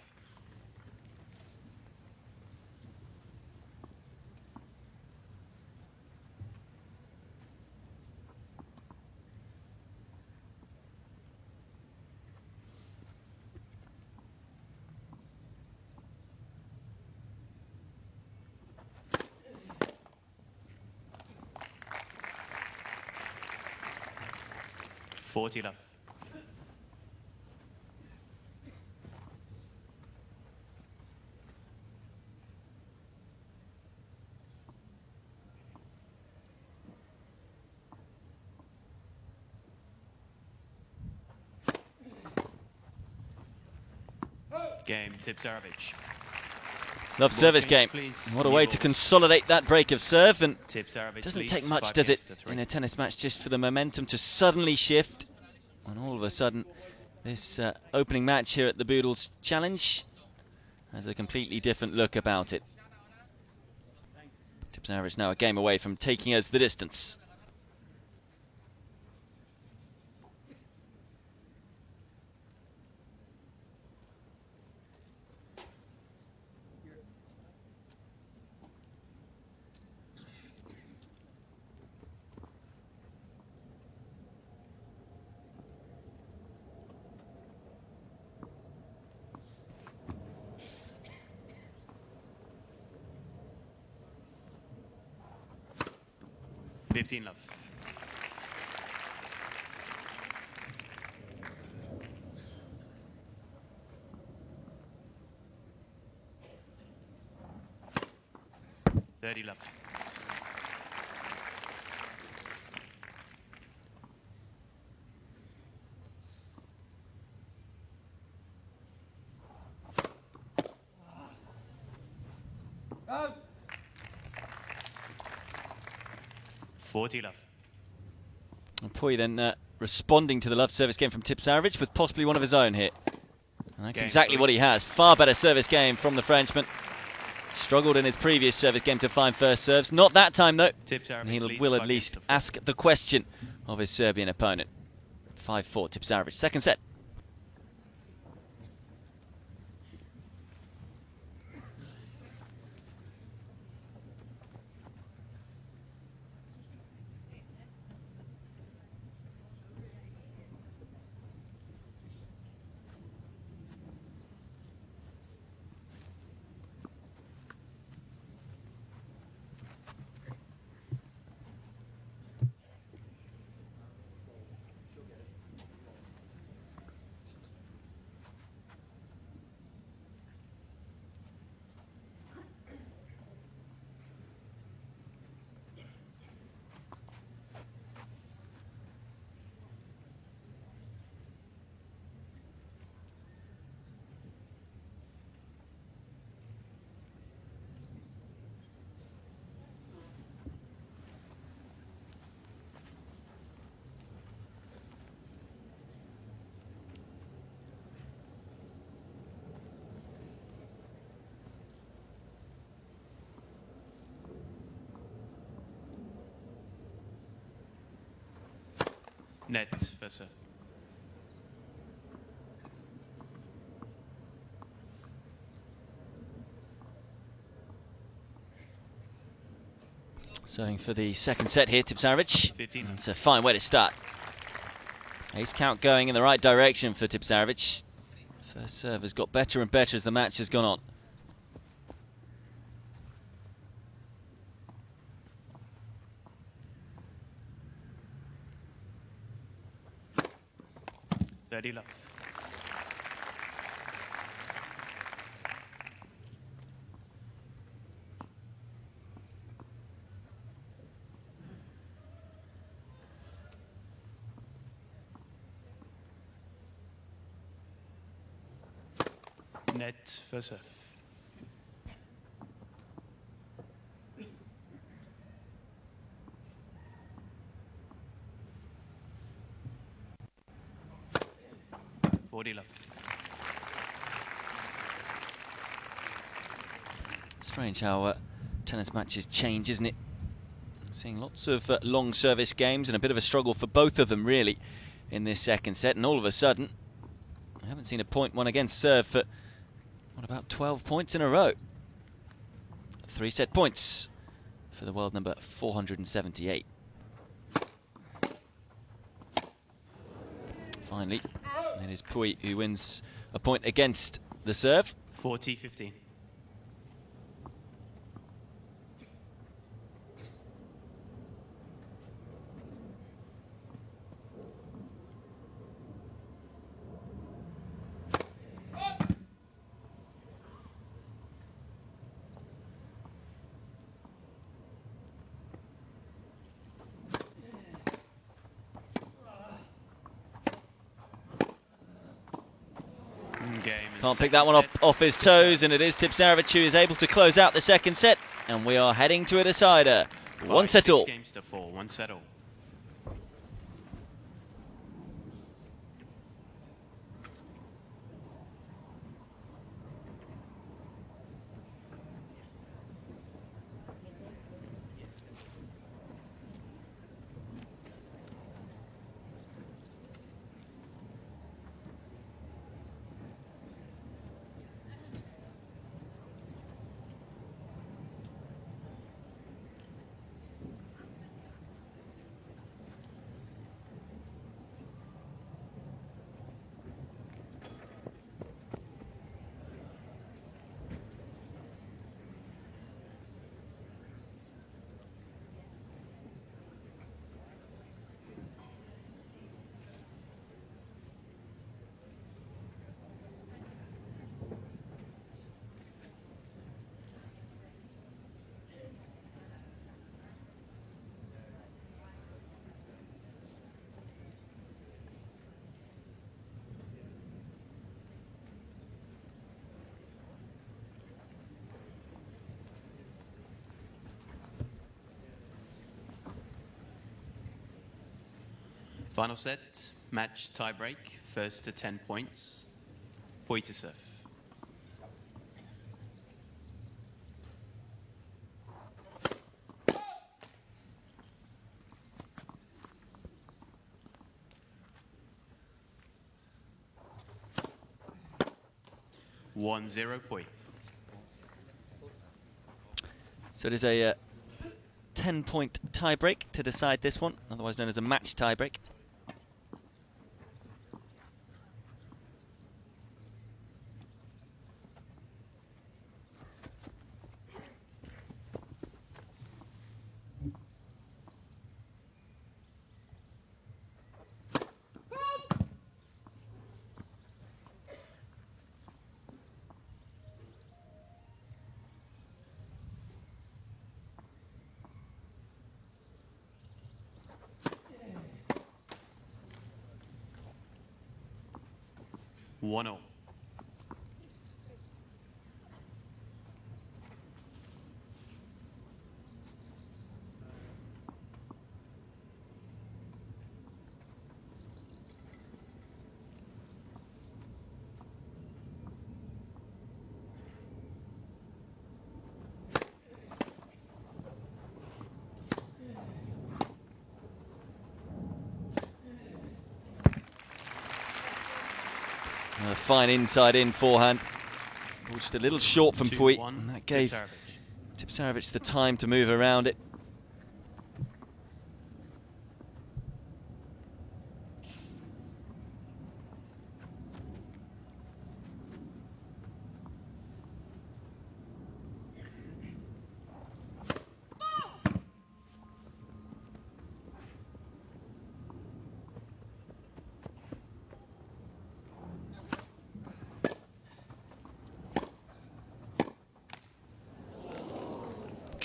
$40 love. Game, Tipsarevic. Love service game. What a way to consolidate that break of serve, and doesn't take much, does it, in a tennis match, just for the momentum to suddenly shift, and all of a sudden this opening match here at the Boodles Challenge has a completely different look about it. Tipsarevic now a game away from taking us the distance. $15 love. $30 love. $40 love. And Pouille then responding to the love service game from Tipsarevic with possibly one of his own here. And that's exactly what he has. Far better service game from the Frenchman. Struggled in his previous service game to find first serves. Not that time though. And he will at least ask the question of his Serbian opponent. 5-4 Tipsarevic. Second set. Net for serve. Serving for the second set here, Tipsarevic. 15. It's a fine way to start. Ace count going in the right direction for Tipsarevic. First serve has got better and better as the match has gone on. $30 love. Net for serve. 40 love. Strange how tennis matches change, isn't it? Seeing lots of long service games and a bit of a struggle for both of them, really, in this second set. And all of a sudden, I haven't seen a point won against serve for, what, about 12 points in a row. 3 set points for the world number 478. Finally, it is Pouille who wins a point against the serve. 40-15. Can't pick that one off his toes, and it is Tipsarevic who is able to close out the second set, and we are heading to a decider. 1 set all. 6 games to 4, 1 set all. Final set, match tie break, first to 10 points. Pouille to serve. One zero Pouille. So it is a 10-point tiebreak to decide this one, otherwise known as a match tiebreak. One all. A fine inside-in forehand. Just a little short from Pouille, and that gave Tipsarevic the time to move around it.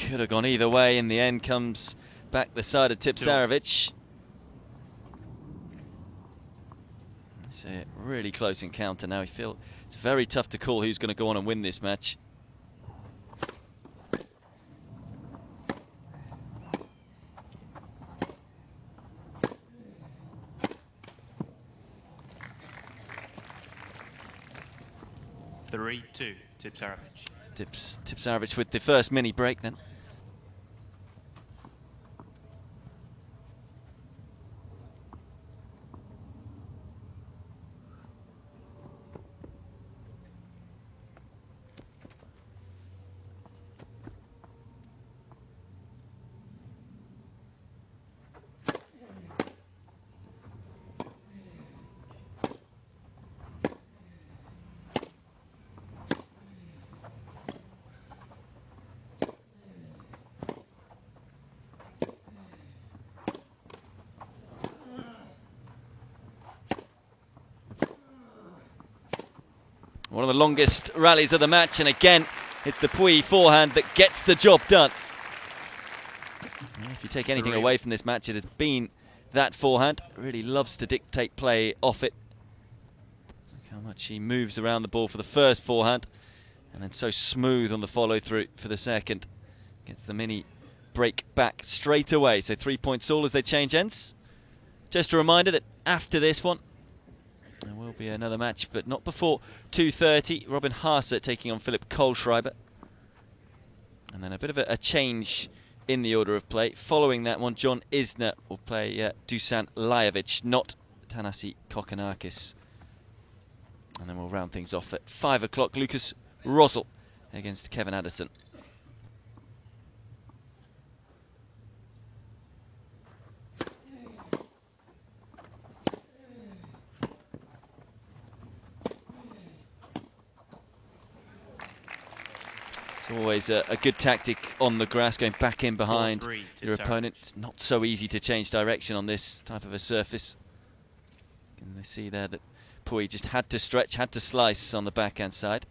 Could have gone either way. In the end, comes back the side of Tipsarevic. It's a really close encounter now. I feel it's very tough to call who's going to go on and win this match. 3-2, Tipsarevic. Tipsarevic with the first mini break then. One of the longest rallies of the match, and again, it's the Pouille forehand that gets the job done. If you take anything away from this match, it has been that forehand. Really loves to dictate play off it. Look how much he moves around the ball for the first forehand, and then so smooth on the follow through for the second. Gets the mini break back straight away. So 3 points all as they change ends. Just a reminder that after this one, there will be another match, but not before 2:30. Robin Haase taking on Philip Kohlschreiber. And then a bit of a change in the order of play. Following that one, John Isner will play Dusan Lajovic, not Thanasi Kokkinakis. And then we'll round things off at 5 o'clock. Lucas Rosel against Kevin Addison. Always a good tactic on the grass, going back in behind your opponent. It's not so easy to change direction on this type of a surface. And they see there that Pouille just had to stretch, had to slice on the backhand side.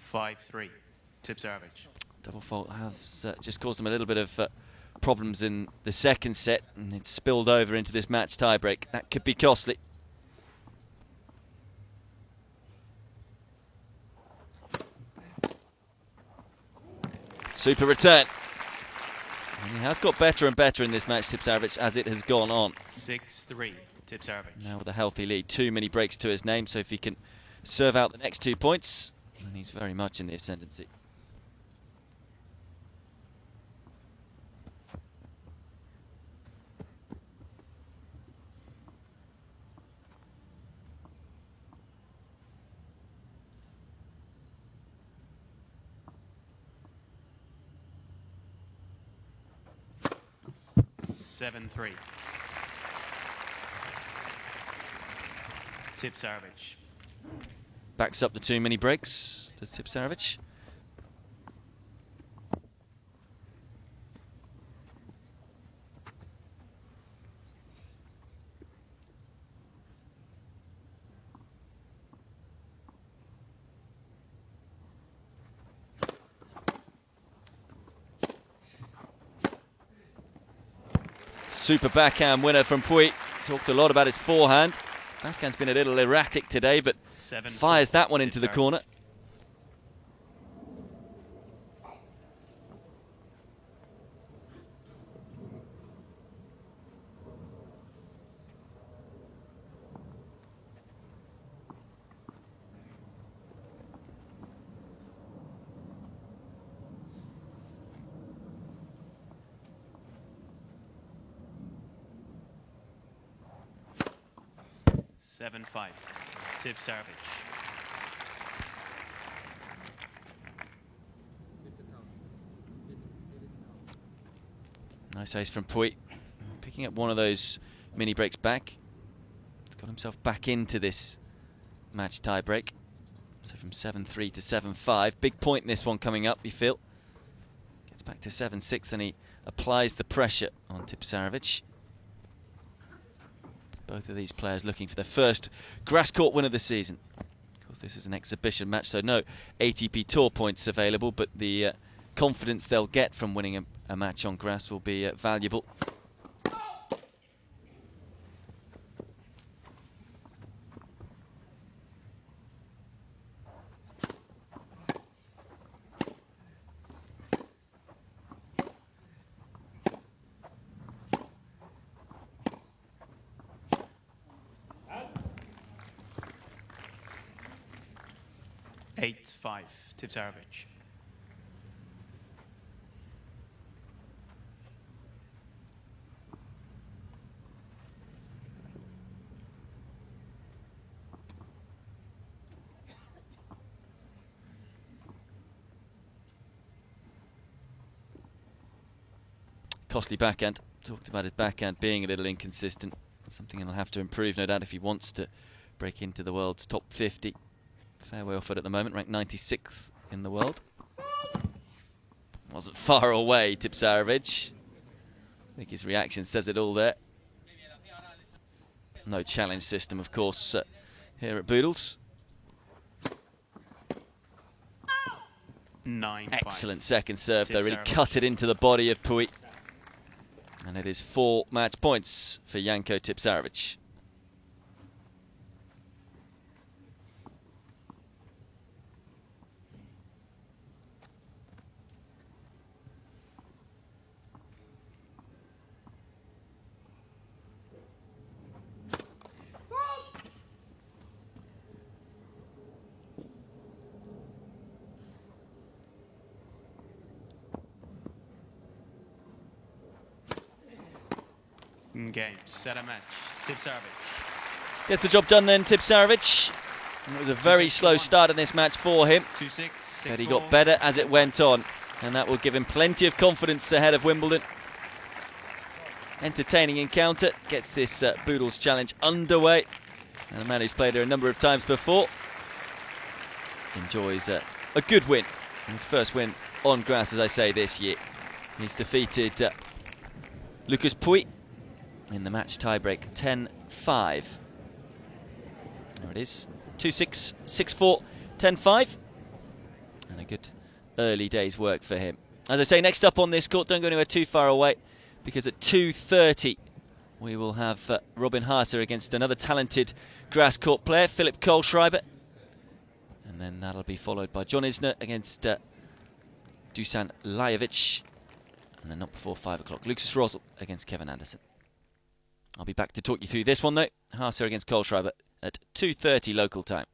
(5-3), Tipsarevic. Double fault has just caused them a little bit of problems in the second set, and it's spilled over into this match tiebreak. That could be costly. Super return. And he has got better and better in this match, Tipsarevic, as it has gone on. 6-3, Tipsarevic. Now with a healthy lead, 2 mini breaks to his name, so if he can serve out the next 2 points, and he's very much in the ascendancy. (7-3), Tipsarevic. Backs up the 2 mini breaks, does Tipsarevic. Super backhand winner from Pouille. Talked a lot about his forehand. His backhand's been a little erratic today, but fires that one into the corner. (7-5), Tipsarevic. Nice ace from Pouille. Picking up one of those mini breaks back. He's got himself back into this match tie break. So from 7-3 to 7-5. Big point in this one coming up, you feel. Gets back to 7-6 and he applies the pressure on Tipsarevic. Both of these players looking for their first grass court win of the season. Of course, this is an exhibition match, so no ATP Tour points available, but the confidence they'll get from winning a match on grass will be valuable. Eight, 5, Tipsarevic. Costly backhand. Talked about his backhand being a little inconsistent. Something he'll have to improve, no doubt, if he wants to break into the world's top 50. Fairway offered at the moment, ranked 96th in the world. Wasn't far away, Tipsarevic. I think his reaction says it all there. No challenge system, of course, here at Boodles. 9, 5. Excellent second serve, though. Really cut it into the body of Pouille. And it is 4 match points for Janko Tipsarevic. Game, set a match. Tipsarevic. Gets the job done then, Tipsarevic. It was a very slow start in this match for him, 2-6, 6-4. but he got better as it went on, and that will give him plenty of confidence ahead of Wimbledon. Entertaining encounter, gets this Boodles challenge underway, and a man who's played here a number of times before enjoys a good win, his first win on grass, as I say, this year. He's defeated Lucas Pouille in the match tiebreak, 10-5. There it is, 2-6, 6-4, 10-5. And a good early day's work for him. As I say, next up on this court, don't go anywhere too far away, because at 2:30 we will have Robin Haase against another talented grass court player, Philip Kohlschreiber. And then that'll be followed by John Isner against Dusan Lajovic. And then not before 5 o'clock, Lucas Rosel against Kevin Anderson. I'll be back to talk you through this one though. Haase against Kohlschreiber at 2:30 local time.